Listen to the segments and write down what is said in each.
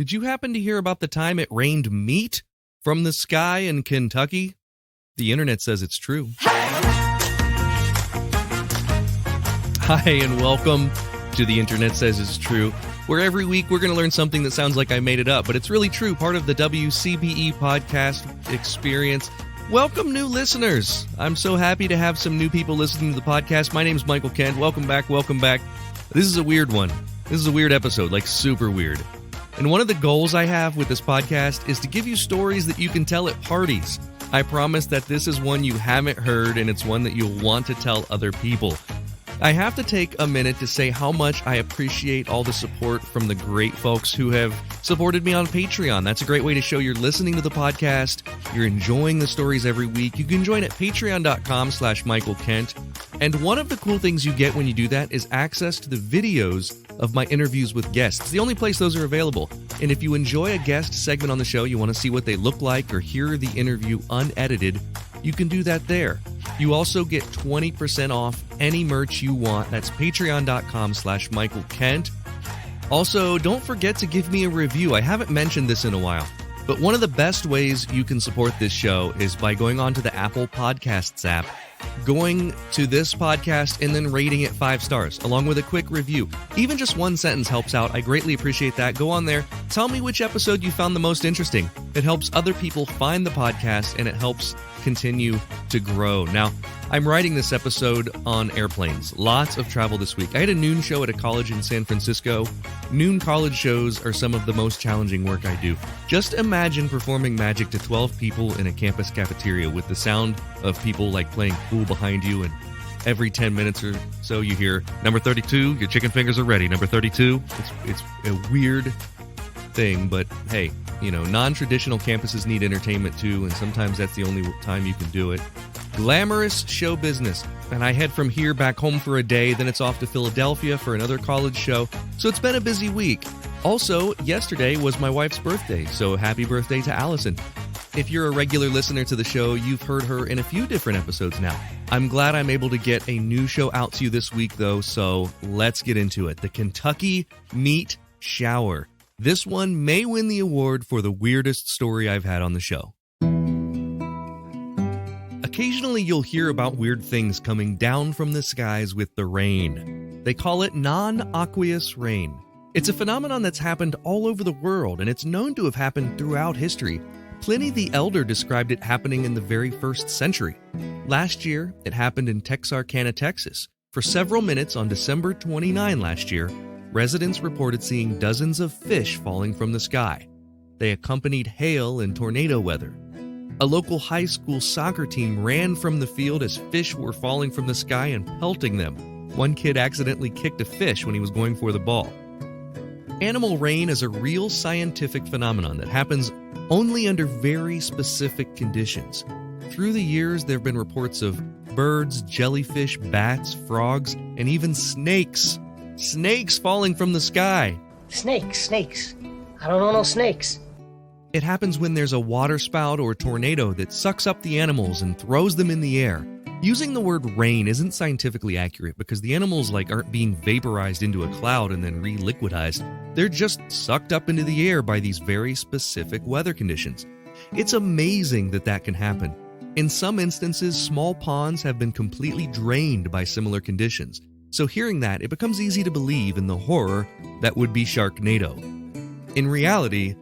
Did you happen to hear about the time it rained meat from the sky in Kentucky? The internet says it's true. Hi, and welcome to The Internet Says It's True, where every week we're going to learn something that sounds like I made it up, but it's really true, part of the WCBE podcast experience. Welcome, new listeners. I'm so happy to have some new people listening to the podcast. My name's Michael Kent. Welcome back. This is a weird one. This is a weird episode, like super weird. And one of the goals I have with this podcast is to give you stories that you can tell at parties. I promise that this is one you haven't heard, and it's one that you'll want to tell other people. I have to take a minute to say how much I appreciate all the support from the great folks who have supported me on Patreon. That's a great way to show you're listening to the podcast, you're enjoying the stories every week. You can join at patreon.com/Michael Kent. And one of the cool things you get when you do that is access to the videos of my interviews with guests. It's the only place those are available. And if you enjoy a guest segment on the show, you want to see what they look like or hear the interview unedited, you can do that there. You also get 20% off any merch you want. That's patreon.com/Michael Kent. Also, don't forget to give me a review. I haven't mentioned this in a while, but one of the best ways you can support this show is by going onto the Apple Podcasts app, going to this podcast, and then rating it 5 stars, along with a quick review. Even just one sentence helps out. I greatly appreciate that. Go on there. Tell me which episode you found the most interesting. It helps other people find the podcast, and it helps continue to grow. Now, I'm writing this episode on airplanes. Lots of travel this week. I had a noon show at a college in San Francisco. Noon college shows are some of the most challenging work I do. Just imagine performing magic to 12 people in a campus cafeteria with the sound of people like playing pool behind you, and every 10 minutes or so you hear, "Number 32, your chicken fingers are ready. Number 32. It's a weird thing, but hey, you know, non-traditional campuses need entertainment too, and sometimes that's the only time you can do it. Glamorous show business. And I head from here back home for a day, then it's off to Philadelphia for another college show. So it's been a busy week. Also, yesterday was my wife's birthday, so happy birthday to Allison. If you're a regular listener to the show, you've heard her in a few different episodes now. I'm glad I'm able to get a new show out to you this week, though, so let's get into it. The Kentucky Meat Shower. This one may win the award for the weirdest story I've had on the show. Occasionally you'll hear about weird things coming down from the skies with the rain. They call it non-aqueous rain. It's a phenomenon that's happened all over the world, and it's known to have happened throughout history. Pliny the Elder described it happening in the very 1st century. Last year, it happened in Texarkana, Texas. For several minutes on December 29 last year, residents reported seeing dozens of fish falling from the sky. They accompanied hail and tornado weather. A local high school soccer team ran from the field as fish were falling from the sky and pelting them. One kid accidentally kicked a fish when he was going for the ball. Animal rain is a real scientific phenomenon that happens only under very specific conditions. Through the years, there have been reports of birds, jellyfish, bats, frogs, and even snakes. Snakes falling from the sky. Snakes. I don't know no snakes. It happens when there's a waterspout or a tornado that sucks up the animals and throws them in the air. Using the word rain isn't scientifically accurate because the animals aren't being vaporized into a cloud and then reliquidized. They're just sucked up into the air by these very specific weather conditions. It's amazing that can happen. In some instances, small ponds have been completely drained by similar conditions. So hearing that, it becomes easy to believe in the horror that would be Sharknado. In reality,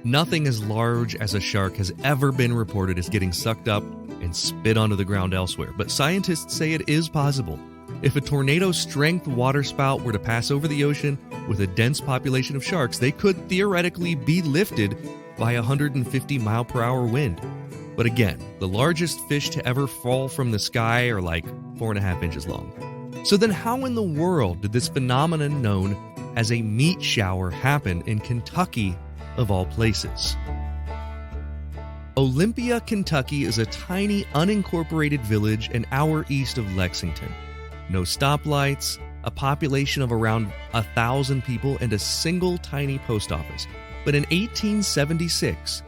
nothing as large as a shark has ever been reported as getting sucked up and spit onto the ground elsewhere. But scientists say it is possible. If a tornado-strength waterspout were to pass over the ocean with a dense population of sharks, they could theoretically be lifted by a 150-mile-per-hour wind. But again, the largest fish to ever fall from the sky are 4.5 inches long. So then how in the world did this phenomenon known as a meat shower happen in Kentucky, of all places? Olympia, Kentucky is a tiny unincorporated village an hour east of Lexington. No stoplights, a population of around 1,000 people, and a single tiny post office. But in 1876,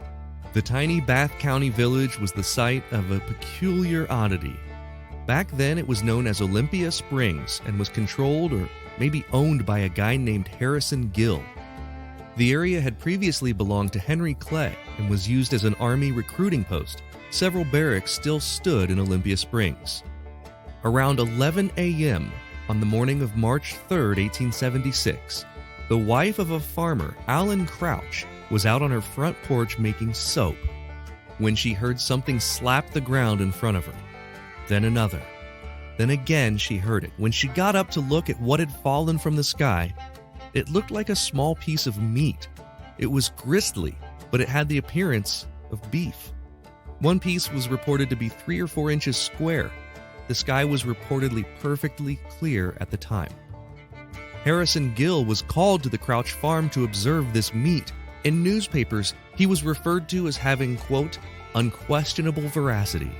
the tiny Bath County village was the site of a peculiar oddity. Back then, it was known as Olympia Springs and was controlled or maybe owned by a guy named Harrison Gill. The area had previously belonged to Henry Clay and was used as an army recruiting post. Several barracks still stood in Olympia Springs. Around 11 a.m. on the morning of March 3, 1876, the wife of a farmer, Allen Crouch, was out on her front porch making soap when she heard something slap the ground in front of her. Then another. Then again she heard it. When she got up to look at what had fallen from the sky, it looked like a small piece of meat. It was gristly, but it had the appearance of beef. One piece was reported to be 3 or 4 inches square. The sky was reportedly perfectly clear at the time. Harrison Gill was called to the Crouch farm to observe this meat. In newspapers, he was referred to as having, quote, unquestionable veracity.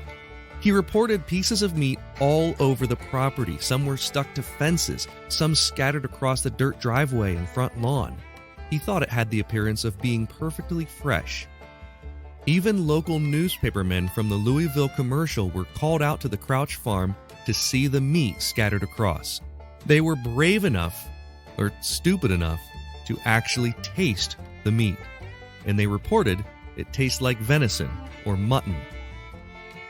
He reported pieces of meat all over the property. Some were stuck to fences, some scattered across the dirt driveway and front lawn. He thought it had the appearance of being perfectly fresh. Even local newspapermen from the Louisville Commercial were called out to the Crouch farm to see the meat scattered across. They were brave enough, or stupid enough, to actually taste the meat, and they reported it tastes like venison or mutton.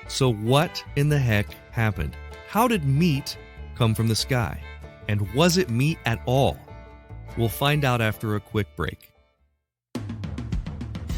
So what in the heck happened? How did meat come from the sky? And was it meat at all? We'll find out after a quick break.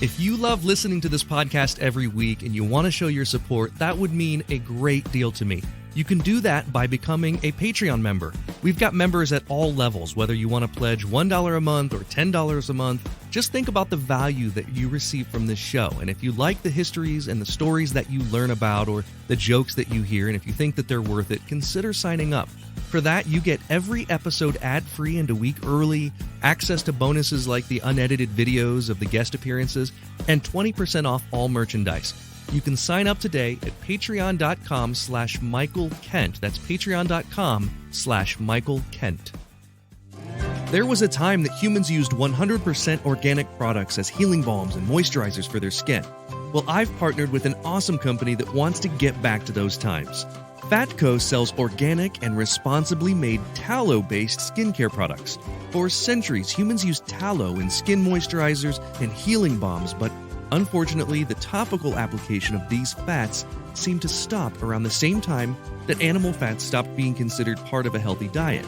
If you love listening to this podcast every week and you want to show your support, that would mean a great deal to me. You can do that by becoming a Patreon member. We've got members at all levels, whether you want to pledge $1 a month or $10 a month. Just think about the value that you receive from this show. And if you like the histories and the stories that you learn about or the jokes that you hear, and if you think that they're worth it, consider signing up. For that, you get every episode ad-free and a week early, access to bonuses like the unedited videos of the guest appearances, and 20% off all merchandise. You can sign up today at patreon.com/Michael Kent. That's patreon.com/Michael Kent. There was a time that humans used 100% organic products as healing balms and moisturizers for their skin. Well, I've partnered with an awesome company that wants to get back to those times. Fatco sells organic and responsibly made tallow-based skincare products. For centuries, humans used tallow in skin moisturizers and healing balms, but unfortunately, the topical application of these fats seemed to stop around the same time that animal fats stopped being considered part of a healthy diet.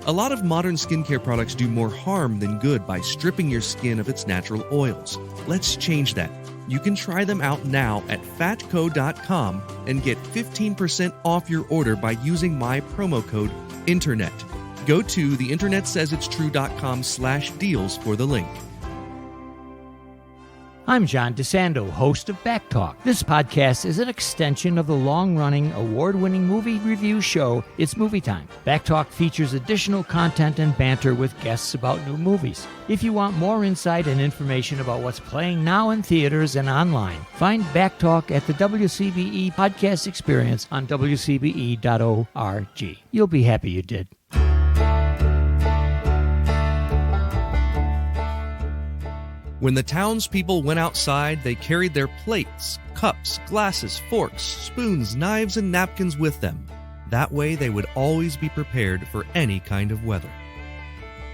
A lot of modern skincare products do more harm than good by stripping your skin of its natural oils. Let's change that. You can try them out now at fatco.com and get 15% off your order by using my promo code INTERNET. Go to theinternetsaysitrue.com/deals for the link. I'm John DeSando, host of Back Talk. This podcast is an extension of the long-running, award-winning movie review show, It's Movie Time. Back Talk features additional content and banter with guests about new movies. If you want more insight and information about what's playing now in theaters and online, find Back Talk at the WCBE Podcast Experience on WCBE.org. You'll be happy you did. When the townspeople went outside, they carried their plates, cups, glasses, forks, spoons, knives, and napkins with them. That way they would always be prepared for any kind of weather.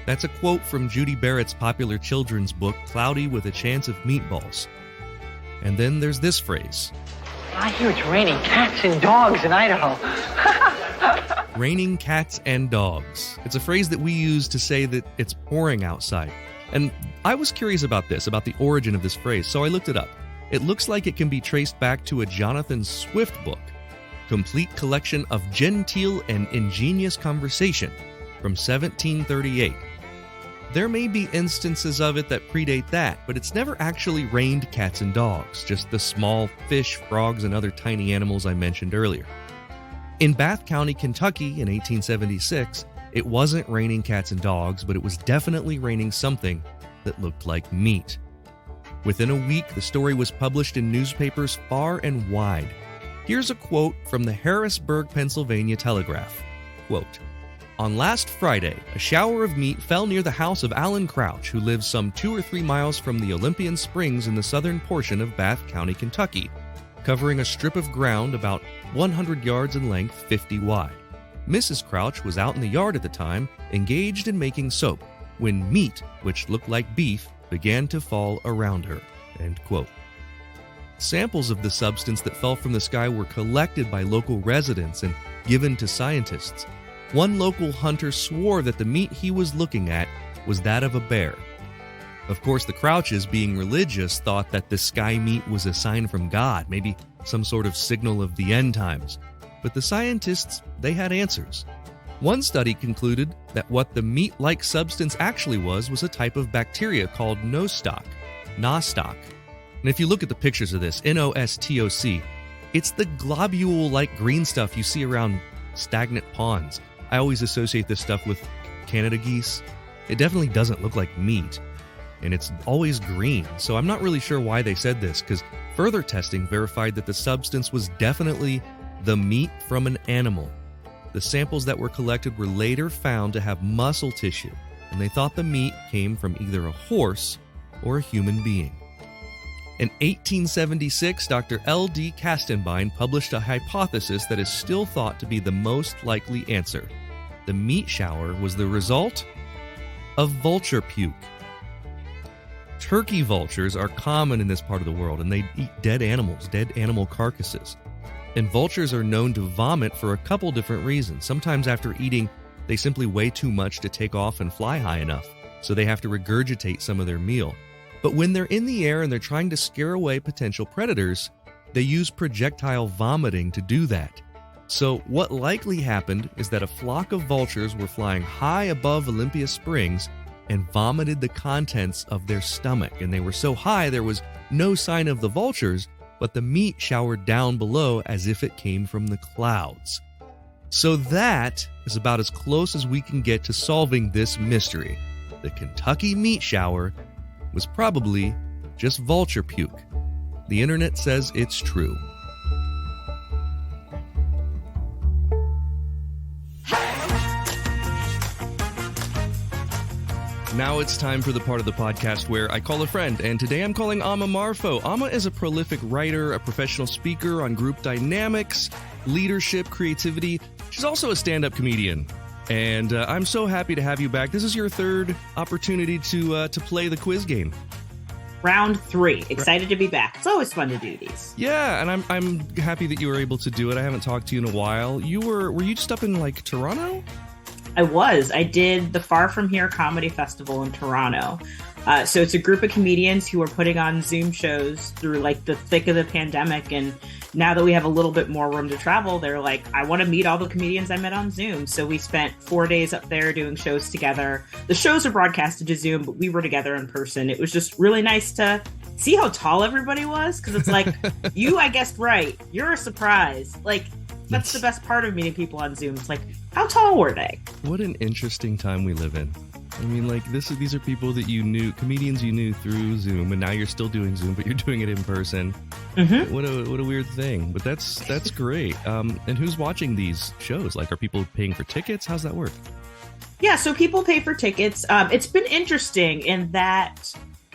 That's a quote from Judy Barrett's popular children's book, Cloudy with a Chance of Meatballs. And then there's this phrase. I hear it's raining cats and dogs in Idaho. Raining cats and dogs. It's a phrase that we use to say that it's pouring outside. And I was curious about the origin of this phrase, so I looked it up. It looks like it can be traced back to a Jonathan Swift book, Complete Collection of Genteel and Ingenious Conversation, from 1738. There may be instances of it that predate that, but it's never actually rained cats and dogs, just the small fish, frogs, and other tiny animals I mentioned earlier. In Bath County, Kentucky in 1876, it wasn't raining cats and dogs, but it was definitely raining something that looked like meat. Within a week, the story was published in newspapers far and wide. Here's a quote from the Harrisburg, Pennsylvania Telegraph. Quote, "On last Friday, a shower of meat fell near the house of Allen Crouch, who lives some 2 or 3 miles from the Olympian Springs in the southern portion of Bath County, Kentucky, covering a strip of ground about 100 yards in length, 50 wide. Mrs. Crouch was out in the yard at the time, engaged in making soap, when meat, which looked like beef, began to fall around her, end quote. Samples of the substance that fell from the sky were collected by local residents and given to scientists. One local hunter swore that the meat he was looking at was that of a bear. Of course, the Crouches, being religious, thought that the sky meat was a sign from God, maybe some sort of signal of the end times. But the scientists, they had answers. One study concluded that what the meat-like substance actually was a type of bacteria called nostoc. And if you look at the pictures of this, Nostoc, it's the globule-like green stuff you see around stagnant ponds. I always associate this stuff with Canada geese. It definitely doesn't look like meat, and it's always green, so I'm not really sure why they said this, because further testing verified that the substance was definitely the meat from an animal. The samples that were collected were later found to have muscle tissue, and they thought the meat came from either a horse or a human being. In 1876, Dr. L.D. Kastenbein published a hypothesis that is still thought to be the most likely answer. The meat shower was the result of vulture puke. Turkey vultures are common in this part of the world, and they eat dead animal carcasses. And vultures are known to vomit for a couple different reasons. Sometimes after eating, they simply weigh too much to take off and fly high enough, so they have to regurgitate some of their meal. But when they're in the air and they're trying to scare away potential predators, they use projectile vomiting to do that. So what likely happened is that a flock of vultures were flying high above Olympia Springs and vomited the contents of their stomach. And they were so high there was no sign of the vultures, but the meat showered down below as if it came from the clouds. So that is about as close as we can get to solving this mystery. The Kentucky meat shower was probably just vulture puke. The internet says it's true. Now it's time for the part of the podcast where I call a friend, and today I'm calling Amma Marfo. Amma is a prolific writer, a professional speaker on group dynamics, leadership, creativity. She's also a stand-up comedian. And I'm so happy to have you back. This is your third opportunity to play the quiz game. Round 3. Excited to be back. It's always fun to do these. Yeah, and I'm happy that you were able to do it. I haven't talked to you in a while. Were you just up in like Toronto? I was. I did the Far From Here Comedy Festival in Toronto. So it's a group of comedians who are putting on Zoom shows through like the thick of the pandemic. And now that we have a little bit more room to travel, they're like, I want to meet all the comedians I met on Zoom. So we spent 4 days up there doing shows together. The shows are broadcasted to Zoom, but we were together in person. It was just really nice to see how tall everybody was. Because it's like, I guessed right. You're a surprise. Like, that's the best part of meeting people on Zoom. It's like, how tall were they? What an interesting time we live in. I mean, like, these are people that you knew, comedians you knew through Zoom, and now you're still doing Zoom, but you're doing it in person. Mm-hmm. What a weird thing. But that's great. And who's watching these shows? Like, are people paying for tickets? How's that work? Yeah, so people pay for tickets. It's been interesting in that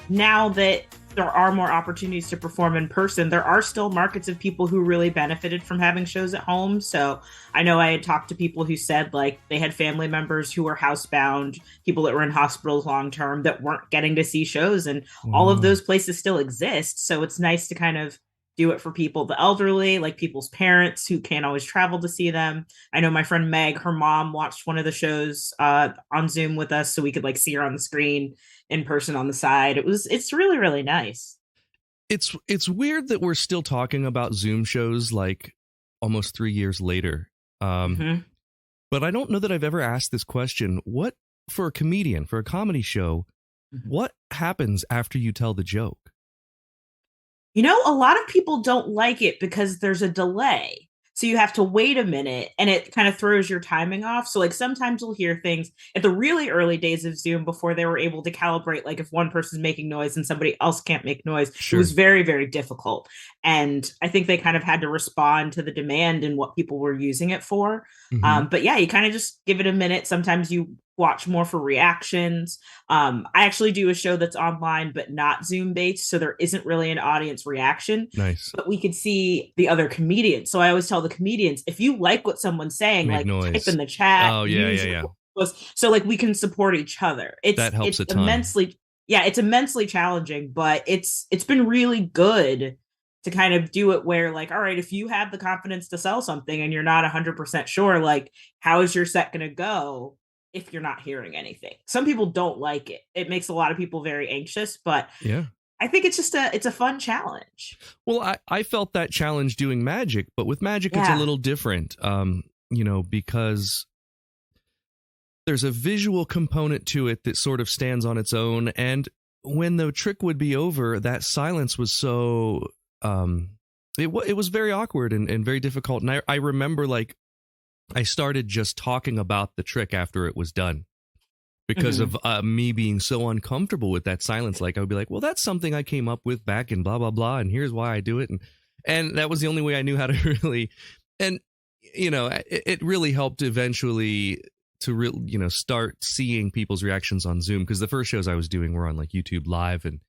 now that there are more opportunities to perform in person, there are still markets of people who really benefited from having shows at home. So I know I had talked to people who said like they had family members who were housebound, people that were in hospitals long term that weren't getting to see shows, and all of those places still exist. So it's nice to kind of do it for people, the elderly, like people's parents who can't always travel to see them. I know my friend Meg, her mom watched one of the shows on Zoom with us so we could like see her on the screen in person on the side. It's really, really nice. It's weird that we're still talking about Zoom shows like almost 3 years later. But I don't know that I've ever asked this question. What, for a comedian, for a comedy show, what happens after you tell the joke? You know, a lot of people don't like it because there's a delay. So you have to wait a minute and it kind of throws your timing off. So like sometimes you'll hear things at the really early days of Zoom before they were able to calibrate, like if one person's making noise and somebody else can't make noise. Sure. It was very, very difficult. And I think they kind of had to respond to the demand and what people were using it for. But yeah, you kind of just give it a minute. Sometimes you watch more for reactions. I actually do a show that's online, but not Zoom based. So there isn't really an audience reaction. Nice. But we could see the other comedians. So I always tell the comedians, if you like what someone's saying, make like noise. Type in the chat. Oh, yeah. So like we can support each other. That helps it's a ton. Immensely. Yeah, it's immensely challenging, but it's been really good to kind of do it where like, all right, if you have the confidence to sell something and you're not 100% sure, like how is your set going to go if you're not hearing anything? Some people don't like it. It makes a lot of people very anxious, but Yeah. I think it's a fun challenge. Well, I felt that challenge doing magic, but with magic, it's a Yeah. little different, because there's a visual component to it that sort of stands on its own. And when the trick would be over, that silence was so, it was very awkward and very difficult. And I remember like I started just talking about the trick after it was done because of me being so uncomfortable with that silence. Like I would be like, well, that's something I came up with back in blah, blah, blah. And here's why I do it. And that was the only way I knew how to really, and, it really helped eventually to start seeing people's reactions on Zoom, because the first shows I was doing were on like YouTube Live and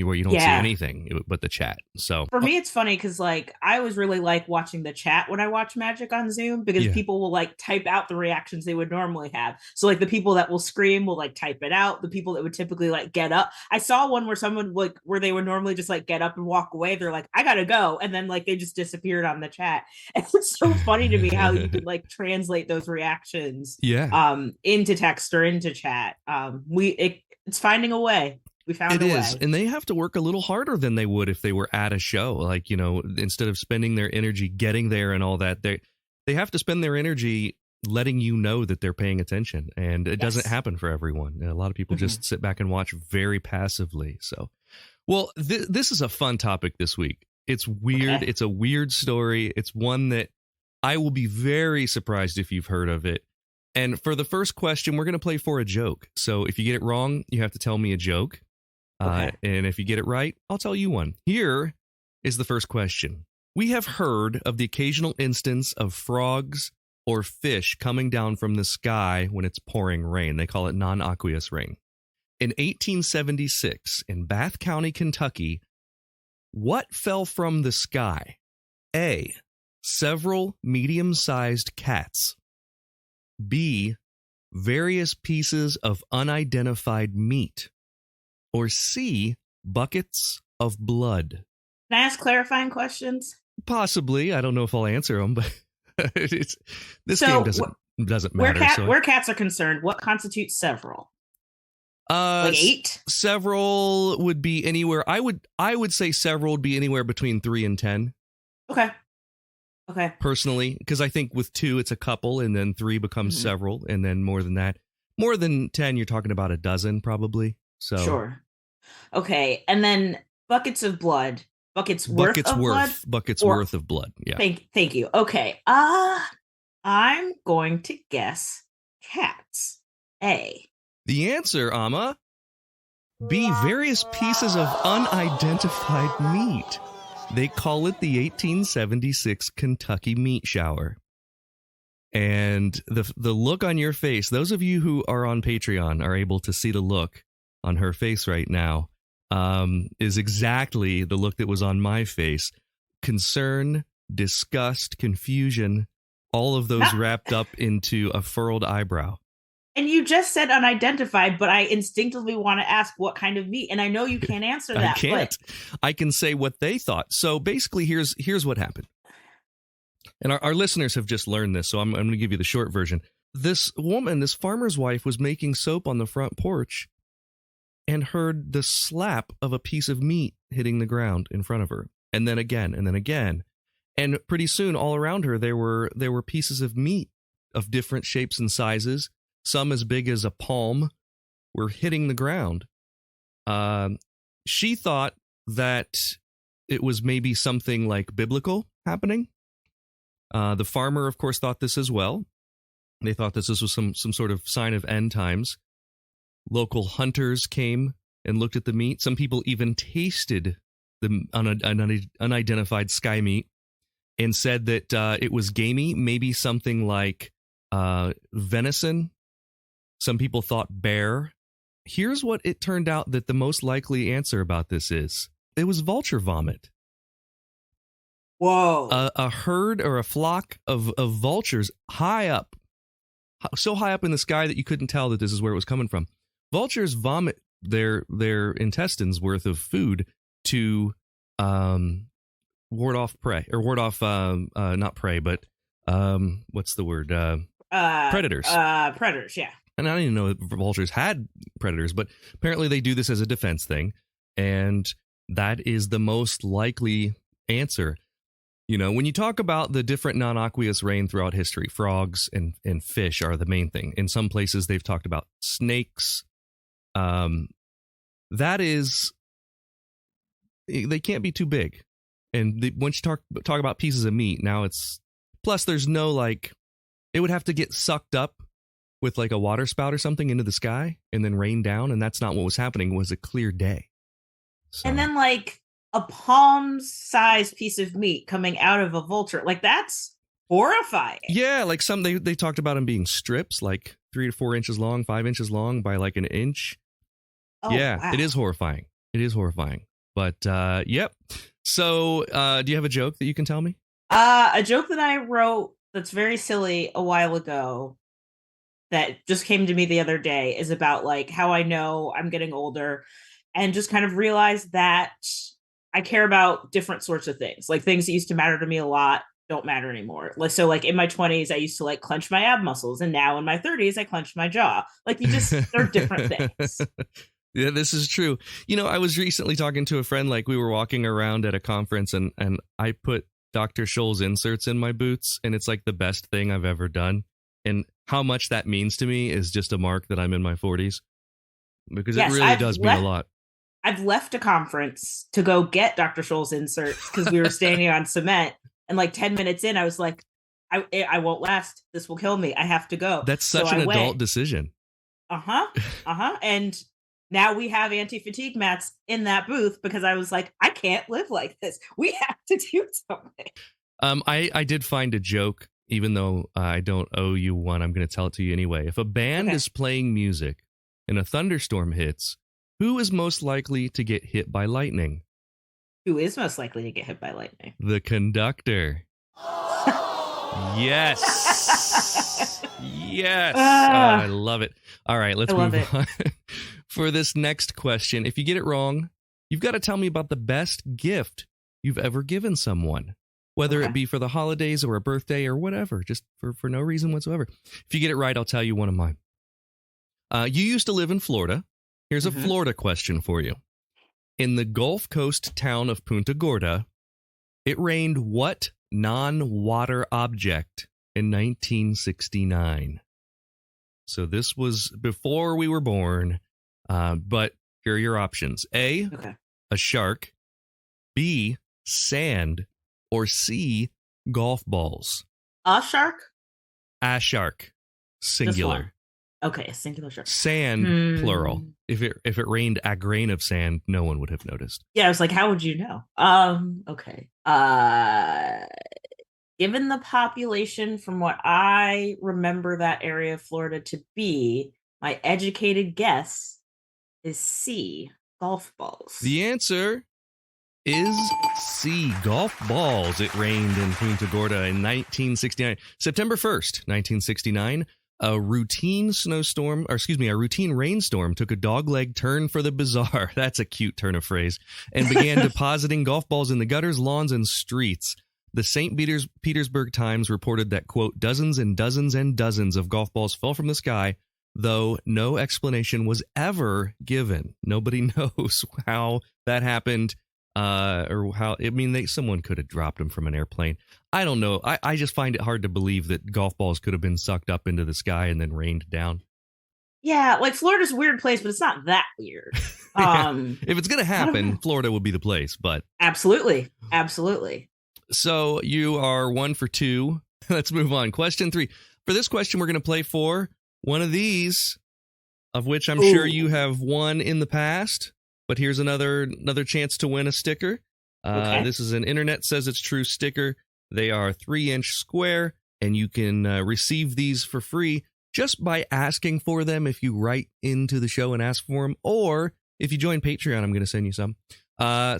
where you don't see anything but the chat. So for me, it's funny because like I always really like watching the chat when I watch magic on Zoom, because people will like type out the reactions they would normally have. So like the people that will scream will like type it out. The people that would typically like get up. I saw one where someone like where they would normally just like get up and walk away. They're like, I gotta go, and then like they just disappeared on the chat. And it's so funny to me how you could like translate those reactions into text or into chat. It's finding a way. We found it a is way. And they have to work a little harder than they would if they were at a show. Like, instead of spending their energy getting there and all that, they have to spend their energy letting you know that they're paying attention. And it doesn't happen for everyone. A lot of people just sit back and watch very passively. So, well, this is a fun topic this week. It's weird. It's a weird story. It's one that I will be very surprised if you've heard of it. And for the first question, we're going to play for a joke. So if you get it wrong, you have to tell me a joke. And if you get it right, I'll tell you one. Here is the first question. We have heard of the occasional instance of frogs or fish coming down from the sky when it's pouring rain. They call it non-aqueous rain. In 1876, in Bath County, Kentucky, what fell from the sky? A, several medium-sized cats. B, various pieces of unidentified meat. Or C, buckets of blood. Can I ask clarifying questions? Possibly. I don't know if I'll answer them, but this game doesn't matter. Where cats are concerned, what constitutes several? Like 8? Several would be anywhere. I would say several would be anywhere between 3 and 10. Okay. Personally, because I think with 2 it's a couple, and then 3 becomes several, and then more than that, more than 10, you're talking about a dozen probably. So sure. Okay, and then buckets of blood. Buckets worth of blood? Buckets worth of blood. Yeah. Thank you. Okay. I'm going to guess cats. A. The answer, Amma. B, various pieces of unidentified meat. They call it the 1876 Kentucky meat shower. And the look on your face, those of you who are on Patreon are able to see the look on her face right now, is exactly the look that was on my face. Concern, disgust, confusion, all of those wrapped up into a furrowed eyebrow. And you just said unidentified, but I instinctively want to ask what kind of meat, and I know you can't answer that. I can't. I can say what they thought. So basically, here's what happened. And our listeners have just learned this, so I'm going to give you the short version. This woman, this farmer's wife, was making soap on the front porch and heard the slap of a piece of meat hitting the ground in front of her, and then again, and then again. And pretty soon, all around her, there were pieces of meat of different shapes and sizes. Some as big as a palm were hitting the ground. She thought that it was maybe something like biblical happening. The farmer, of course, thought this as well. They thought this was some sort of sign of end times. Local hunters came and looked at the meat. Some people even tasted the unidentified sky meat and said that it was gamey, maybe something like venison. Some people thought bear. Here's what it turned out that the most likely answer about this is. It was vulture vomit. Whoa. A herd or a flock of vultures high up, so high up in the sky that you couldn't tell that this is where it was coming from. Vultures vomit their intestines worth of food to ward off prey, or ward off not prey, but what's the word? Predators. Predators, yeah. And I didn't even know that vultures had predators, but apparently they do this as a defense thing, and that is the most likely answer. You know, when you talk about the different non-aqueous rain throughout history, frogs and fish are the main thing. In some places, they've talked about snakes. That is, they can't be too big. And once you talk about pieces of meat, now it's, plus there's no like, it would have to get sucked up with like a water spout or something into the sky and then rain down. And that's not what was happening. It was a clear day. So. And then like a palm-sized piece of meat coming out of a vulture, like that's horrifying. Yeah, like they talked about them being strips, like 3 to 4 inches long, 5 inches long by like an inch. Oh, yeah, wow. It is horrifying. It is horrifying. But yep. So do you have a joke that you can tell me? A joke that I wrote that's very silly a while ago that just came to me the other day is about like how I know I'm getting older and just kind of realized that I care about different sorts of things. Like things that used to matter to me a lot don't matter anymore. Like, so like in my 20s, I used to like clench my ab muscles. And now in my 30s, I clench my jaw. Like they're different things. Yeah, this is true. You know, I was recently talking to a friend, like we were walking around at a conference and I put Dr. Scholl's inserts in my boots. And it's like the best thing I've ever done. And how much that means to me is just a mark that I'm in my 40s. Because it really does mean a lot. I've left a conference to go get Dr. Scholl's inserts because we were standing on cement. And like 10 minutes in, I was like, I won't last. This will kill me. I have to go. That's such an adult decision. And now we have anti-fatigue mats in that booth because I was like, I can't live like this. We have to do something. I did find a joke, even though I don't owe you one. I'm going to tell it to you anyway. If a band is playing music and a thunderstorm hits, who is most likely to get hit by lightning? Who is most likely to get hit by lightning? The conductor. Yes. Yes. I love it. All right, let's move on. For this next question, if you get it wrong, you've got to tell me about the best gift you've ever given someone, whether it be for the holidays or a birthday or whatever, just for no reason whatsoever. If you get it right, I'll tell you one of mine. You used to live in Florida. Here's a Florida question for you. In the Gulf Coast town of Punta Gorda, it rained what non-water object in 1969? So this was before we were born, but here are your options. A, a shark. B, sand. Or C, golf balls. A shark? A shark. Singular. Okay, a singular shark. Sand, plural. If it rained a grain of sand, no one would have noticed. Yeah, I was like, how would you know? Okay. Given the population from what I remember that area of Florida to be, my educated guess is C, golf balls. The answer is C, golf balls. It rained in Punta Gorda in 1969. September 1st, 1969. A routine rainstorm took a dogleg turn for the bizarre. That's a cute turn of phrase. And began depositing golf balls in the gutters, lawns, and streets. The St. Petersburg Times reported that, quote, dozens and dozens and dozens of golf balls fell from the sky, though no explanation was ever given. Nobody knows how that happened. Or how, I mean, someone could have dropped them from an airplane. I don't know. I just find it hard to believe that golf balls could have been sucked up into the sky and then rained down. Yeah, like Florida's a weird place, but it's not that weird. If it's going to happen, Florida would be the place, but. Absolutely. So you are 1 for 2. Let's move on. Question 3. For this question, we're going to play for one of these, of which I'm sure you have won in the past. But here's another chance to win a sticker. This is an Internet Says It's True sticker. They are 3-inch square, and you can receive these for free just by asking for them if you write into the show and ask for them, or if you join Patreon, I'm going to send you some.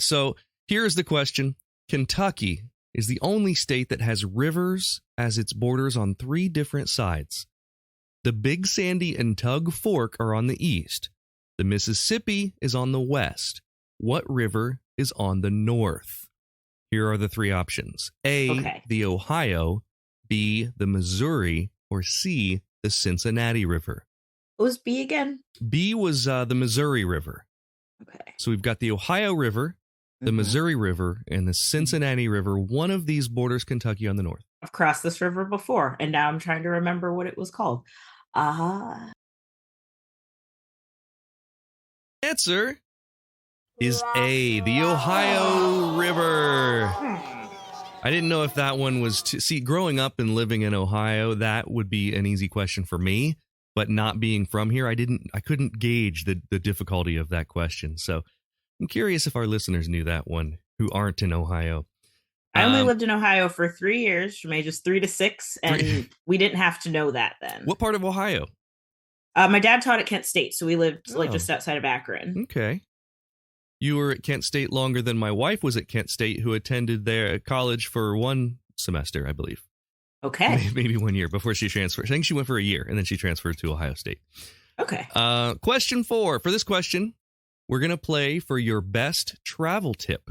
So here's the question. Kentucky is the only state that has rivers as its borders on 3 different sides. The Big Sandy and Tug Fork are on the east. The Mississippi is on the west. What river is on the north? Here are the three options. A, the Ohio, B, the Missouri, or C, the Cincinnati River. What was B again? B was the Missouri River. Okay. So we've got the Ohio River, the Missouri River, and the Cincinnati River. One of these borders Kentucky on the north. I've crossed this river before, and now I'm trying to remember what it was called. Answer is A, the Ohio River. I didn't know if that one was see, growing up and living in Ohio, that would be an easy question for me, but not being from here, I couldn't gauge the difficulty of that question. So I'm curious if our listeners knew that one who aren't in Ohio. I only lived in Ohio for 3 years, from ages 3 to 6, and we didn't have to know that then. What part of Ohio? My dad taught at Kent State, so we lived just outside of Akron. Okay. You were at Kent State longer than my wife was at Kent State, who attended their college for 1 semester, I believe. Okay. Maybe 1 year before she transferred. I think she went for a year, and then she transferred to Ohio State. Okay. Question 4. For this question, we're going to play for your best travel tip.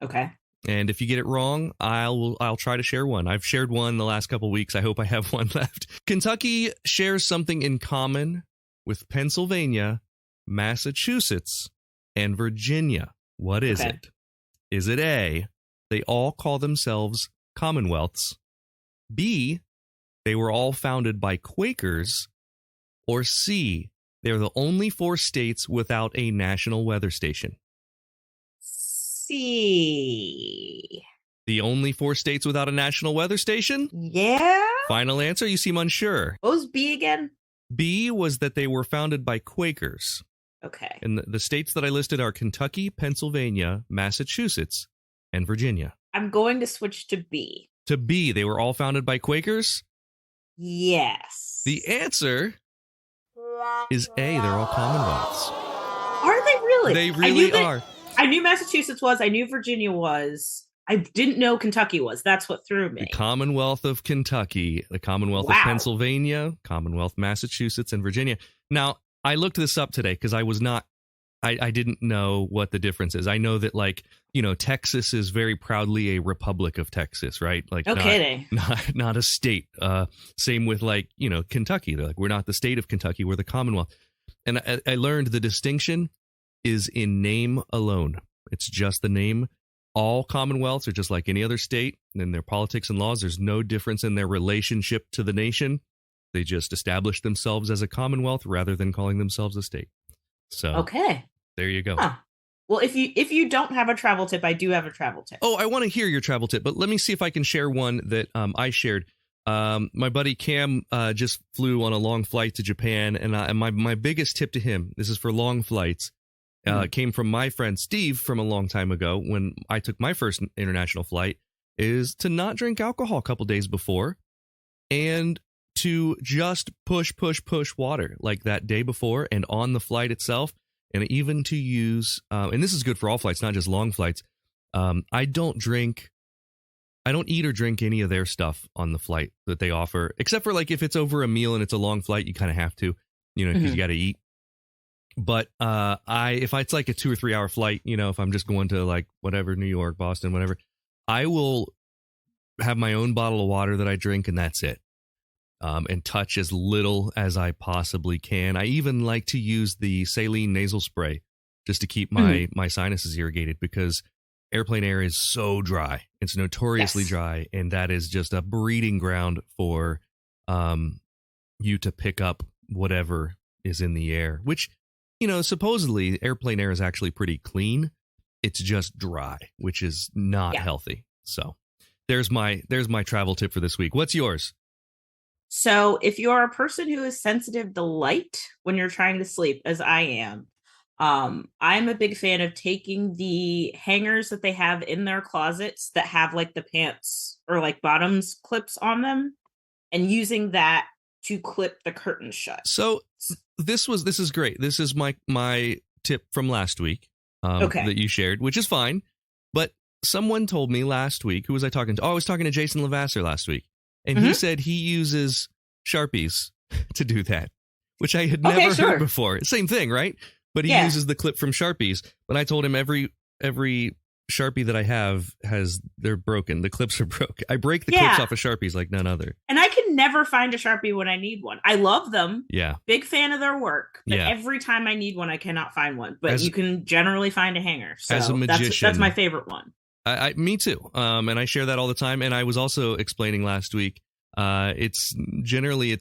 Okay. And if you get it wrong, I'll try to share one. I've shared one the last couple weeks. I hope I have one left. Kentucky shares something in common with Pennsylvania, Massachusetts, and Virginia. What is it? Is it A, they all call themselves Commonwealths? B, they were all founded by Quakers? Or C, they're the only 4 states without a national weather station? C. The only 4 states without a national weather station? Yeah. Final answer? You seem unsure. What was B again? B was that they were founded by Quakers. Okay. And the states that I listed are Kentucky, Pennsylvania, Massachusetts, and Virginia. I'm going to switch to B. To B, they were all founded by Quakers? Yes. The answer is A, they're all Commonwealths. Are they really? They really are. I knew Massachusetts was. I knew Virginia was. I didn't know Kentucky was. That's what threw me. The Commonwealth of Kentucky, the Commonwealth of Pennsylvania, Commonwealth, Massachusetts, and Virginia. Now, I looked this up today because I didn't know what the difference is. I know that, Texas is very proudly a Republic of Texas, right? Like, no kidding. Not a state. Same with Kentucky. They're like, we're not the state of Kentucky. We're the Commonwealth. And I learned the distinction is in name alone. It's just the name. All Commonwealths are just like any other state. In their politics and laws, there's no difference in their relationship to the nation. They just established themselves as a Commonwealth rather than calling themselves a state. So there you go. Huh. Well, if you don't have a travel tip, I do have a travel tip. Oh, I want to hear your travel tip, but let me see if I can share one that I shared. My buddy Cam just flew on a long flight to Japan, and my biggest tip to him, this is for long flights, came from my friend Steve from a long time ago when I took my first international flight, is to not drink alcohol a couple days before and to just push water like that day before and on the flight itself, and even to use, and this is good for all flights, not just long flights. I don't eat or drink any of their stuff on the flight that they offer, except for if it's over a meal and it's a long flight, you kind of have to, because you got to eat. But if it's like a 2 or 3 hour flight, if I'm just going to whatever, New York, Boston, whatever, I will have my own bottle of water that I drink, and that's it. And touch as little as I possibly can. I even like to use the saline nasal spray just to keep my sinuses irrigated, because airplane air is so dry. It's notoriously dry, and that is just a breeding ground for you to pick up whatever is in the air, which, supposedly airplane air is actually pretty clean. It's just dry, which is not healthy. So there's my travel tip for this week. What's yours? So if you're a person who is sensitive to light when you're trying to sleep, as I am, I'm a big fan of taking the hangers that they have in their closets that have the pants or bottoms clips on them and using that to clip the curtain shut. So this is great. This is my tip from last week that you shared, which is fine. But someone told me last week, who was I talking to? Oh, I was talking to Jason Lavasser last week. And he said he uses Sharpies to do that, which I had Okay, never sure. heard before. Same thing, right? But he Yeah. uses the clip from Sharpies. But I told him every Sharpie that I have they're broken. The clips are broken. I break the clips off of Sharpies like none other. And I can never find a Sharpie when I need one. I love them. Yeah. Big fan of their work. But Yeah. every time I need one, I cannot find one. But you can generally find a hanger. So as a magician, that's my favorite one. Me too. And I share that all the time. And I was also explaining last week. It's generally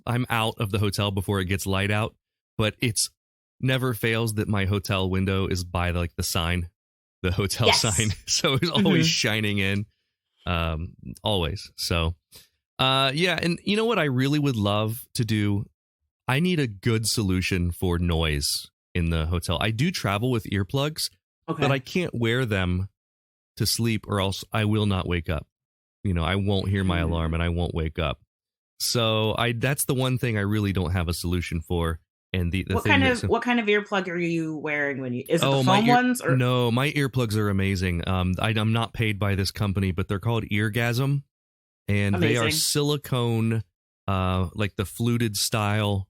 I'm out of the hotel before it gets light out, but it's never fails that my hotel window is by the sign, the hotel sign. So it's always shining in, always. So, yeah. And you know what I really would love to do? I need a good solution for noise in the hotel. I do travel with earplugs, but I can't wear them to sleep or else I will not wake up. I won't hear my alarm and I won't wake up. So that's the one thing I really don't have a solution for. And what kind of earplug are you wearing is it the foam ones? Or? No, my earplugs are amazing. I'm not paid by this company, but they're called Eargasm, and they are silicone, like the fluted style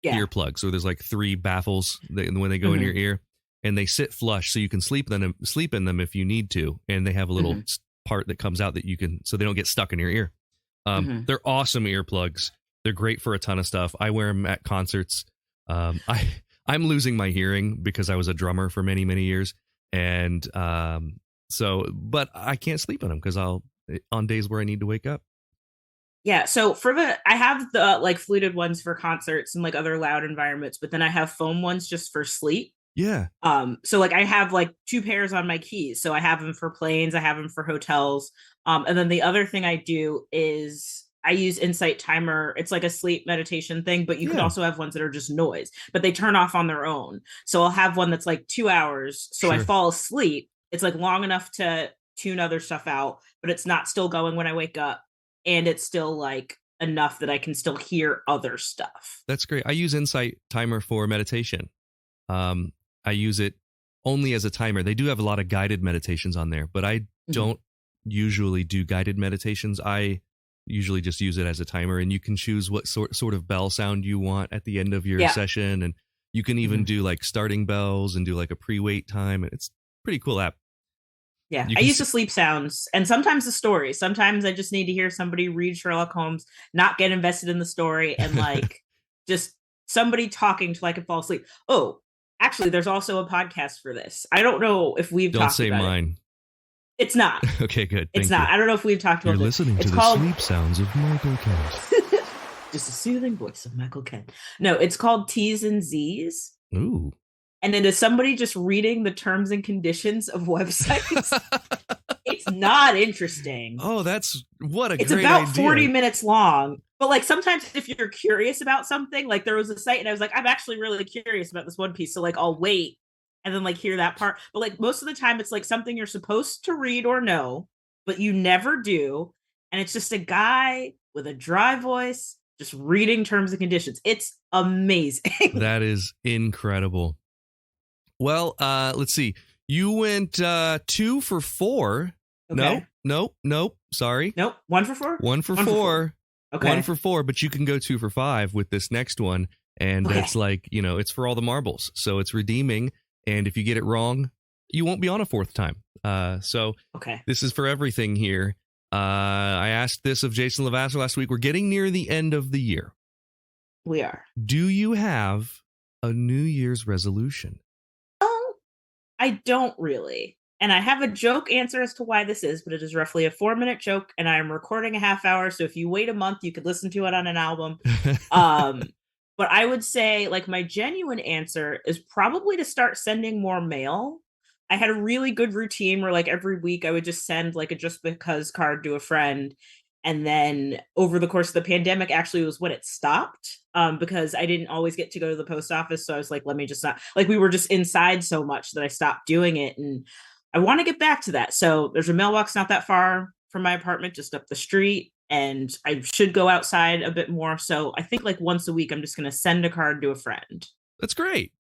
earplugs. So there's like 3 baffles when they go in your ear, and they sit flush, so you can sleep in them if you need to. And they have a little part that comes out that you can, so they don't get stuck in your ear. They're awesome earplugs. They're great for a ton of stuff. I wear them at concerts. I'm losing my hearing because I was a drummer for many, many years. And but I can't sleep in them because on days where I need to wake up. Yeah. So I have the like fluted ones for concerts and like other loud environments, but then I have foam ones just for sleep. Yeah. So like I have like 2 pairs on my keys. So I have them for planes. I have them for hotels. And then the other thing I do is I use Insight Timer. It's like a sleep meditation thing, but you can also have ones that are just noise, but they turn off on their own. So I'll have one that's like 2 hours. So I fall asleep. It's like long enough to tune other stuff out, but it's not still going when I wake up. And it's still like enough that I can still hear other stuff. That's great. I use Insight Timer for meditation. I use it only as a timer. They do have a lot of guided meditations on there, but I don't usually do guided meditations. I usually just use it as a timer, and you can choose what sort of bell sound you want at the end of your session. And you can even do like starting bells and do like a pre-wait time. It's a pretty cool app. Yeah, I use the sleep sounds and sometimes the story. Sometimes I just need to hear somebody read Sherlock Holmes, not get invested in the story, and like just somebody talking till I can fall asleep. Oh, actually, there's also a podcast for this. I don't know if we've talked about it. Don't say mine. It's not. Okay, good. It's not. I don't know if we've talked about it. You're listening to the sleep sounds of Michael Kent. Just a soothing voice of Michael Kent. No, it's called T's and Z's. Ooh. And it is somebody just reading the terms and conditions of websites. It's not interesting. Oh, what a great idea. It's about 40 minutes long. But like sometimes if you're curious about something, like there was a site and I was like, I'm actually really curious about this one piece. So like I'll wait and then like hear that part. But like most of the time it's like something you're supposed to read or know, but you never do. And it's just a guy with a dry voice just reading terms and conditions. It's amazing. That is incredible. Well, let's see. You went 2 for 4. Okay. Nope. Sorry. Nope. 1 for 4? 1 for 4. Okay. 1 for 4, but you can go 2 for 5 with this next one. And it's like, it's for all the marbles. So it's redeeming. And if you get it wrong, you won't be on a 4th time. So this is for everything here. I asked this of Jason Levasseur last week. We're getting near the end of the year. We are. Do you have a New Year's resolution? I don't really. And I have a joke answer as to why this is, but it is roughly a 4-minute joke, and I am recording a half hour. So if you wait a month, you could listen to it on an album. But I would say like my genuine answer is probably to start sending more mail. I had a really good routine where like every week I would just send like a just because card to a friend. And then over the course of the pandemic actually was when it stopped because I didn't always get to go to the post office. So I was like, let me just not, like we were just inside so much that I stopped doing it. And I want to get back to that. So there's a mailbox not that far from my apartment, just up the street. And I should go outside a bit more. So I think like once a week, I'm just going to send a card to a friend. That's great.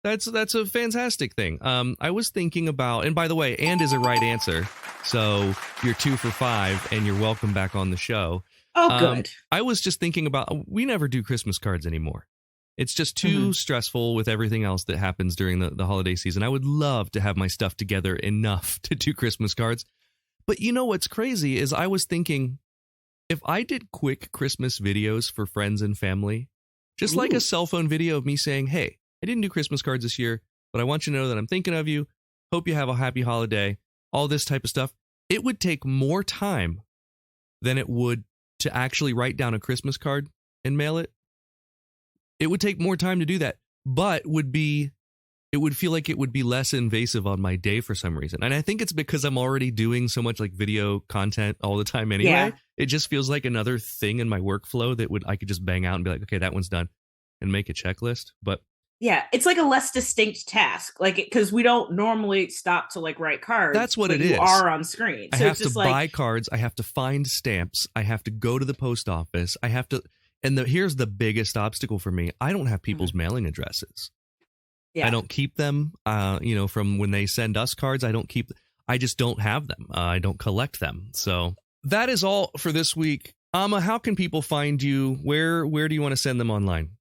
That's a fantastic thing. I was thinking about, and by the way, and is a right answer. So you're 2 for 5 and you're welcome back on the show. Oh, good. I was just thinking about, we never do Christmas cards anymore. It's just too stressful with everything else that happens during the holiday season. I would love to have my stuff together enough to do Christmas cards. But you know what's crazy is I was thinking, if I did quick Christmas videos for friends and family, just like a cell phone video of me saying, hey, I didn't do Christmas cards this year, but I want you to know that I'm thinking of you. Hope you have a happy holiday. All this type of stuff. It would take more time than it would to actually write down a Christmas card and mail it. It would take more time to do that, but it would feel like it would be less invasive on my day for some reason. And I think it's because I'm already doing so much like video content all the time anyway. Yeah. It just feels like another thing in my workflow that I could just bang out and be like, okay, that one's done, and make a checklist. But yeah, it's like a less distinct task, like because we don't normally stop to like write cards. That's what it is. You are on screen. So I have to buy cards. I have to find stamps. I have to go to the post office. I have to. And here's the biggest obstacle for me. I don't have people's mailing addresses. Yeah. I don't keep them, from when they send us cards. I just don't have them. I don't collect them. So that is all for this week. Amma, how can people find you? Where do you want to send them online?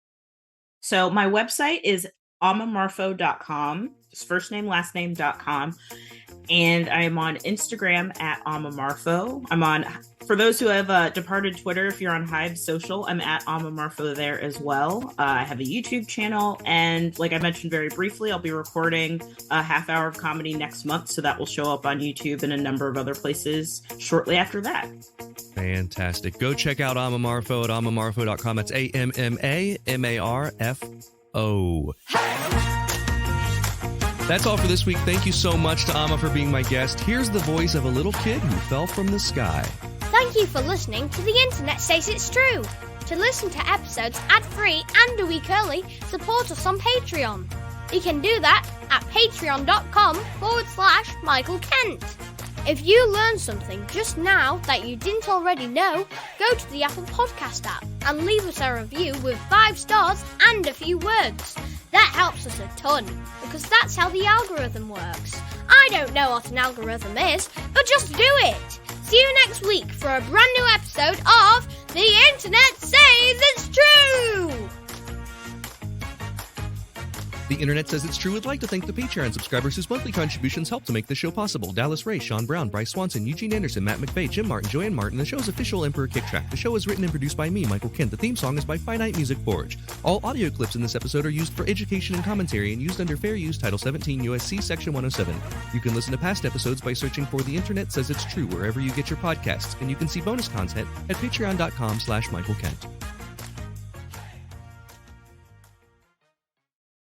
So my website is ammamarfo.com. It's first name, last name.com. And I'm on Instagram at Amma Marfo. I'm on, for those who have departed Twitter, if you're on Hive Social, I'm at Amma Marfo there as well. I have a YouTube channel. And like I mentioned very briefly, I'll be recording a half hour of comedy next month. So that will show up on YouTube and a number of other places shortly after that. Fantastic. Go check out Amma Marfo at ammamarfo.com. That's AMMAMARFO. That's all for this week. Thank you so much to Amma for being my guest. Here's the voice of a little kid who fell from the sky. Thank you for listening to The Internet Says It's True. To listen to episodes ad-free and a week early, support us on Patreon. You can do that at patreon.com/Michael Kent. If you learned something just now that you didn't already know, go to the Apple Podcast app and leave us a review with 5 stars and a few words. That helps us a ton, because that's how the algorithm works. I don't know what an algorithm is, but just do it. See you next week for a brand new episode of The Internet Says It's True! The Internet Says It's True would like to thank the Patreon subscribers whose monthly contributions help to make the show possible. Dallas Ray, Sean Brown, Bryce Swanson, Eugene Anderson, Matt McVeigh, Jim Martin, Joanne Martin, the show's official Emperor Kick Track. The show is written and produced by me, Michael Kent. The theme song is by Finite Music Forge. All audio clips in this episode are used for education and commentary and used under Fair Use Title 17 U.S.C. Section 107. You can listen to past episodes by searching for The Internet Says It's True wherever you get your podcasts, and you can see bonus content at patreon.com/Michael Kent.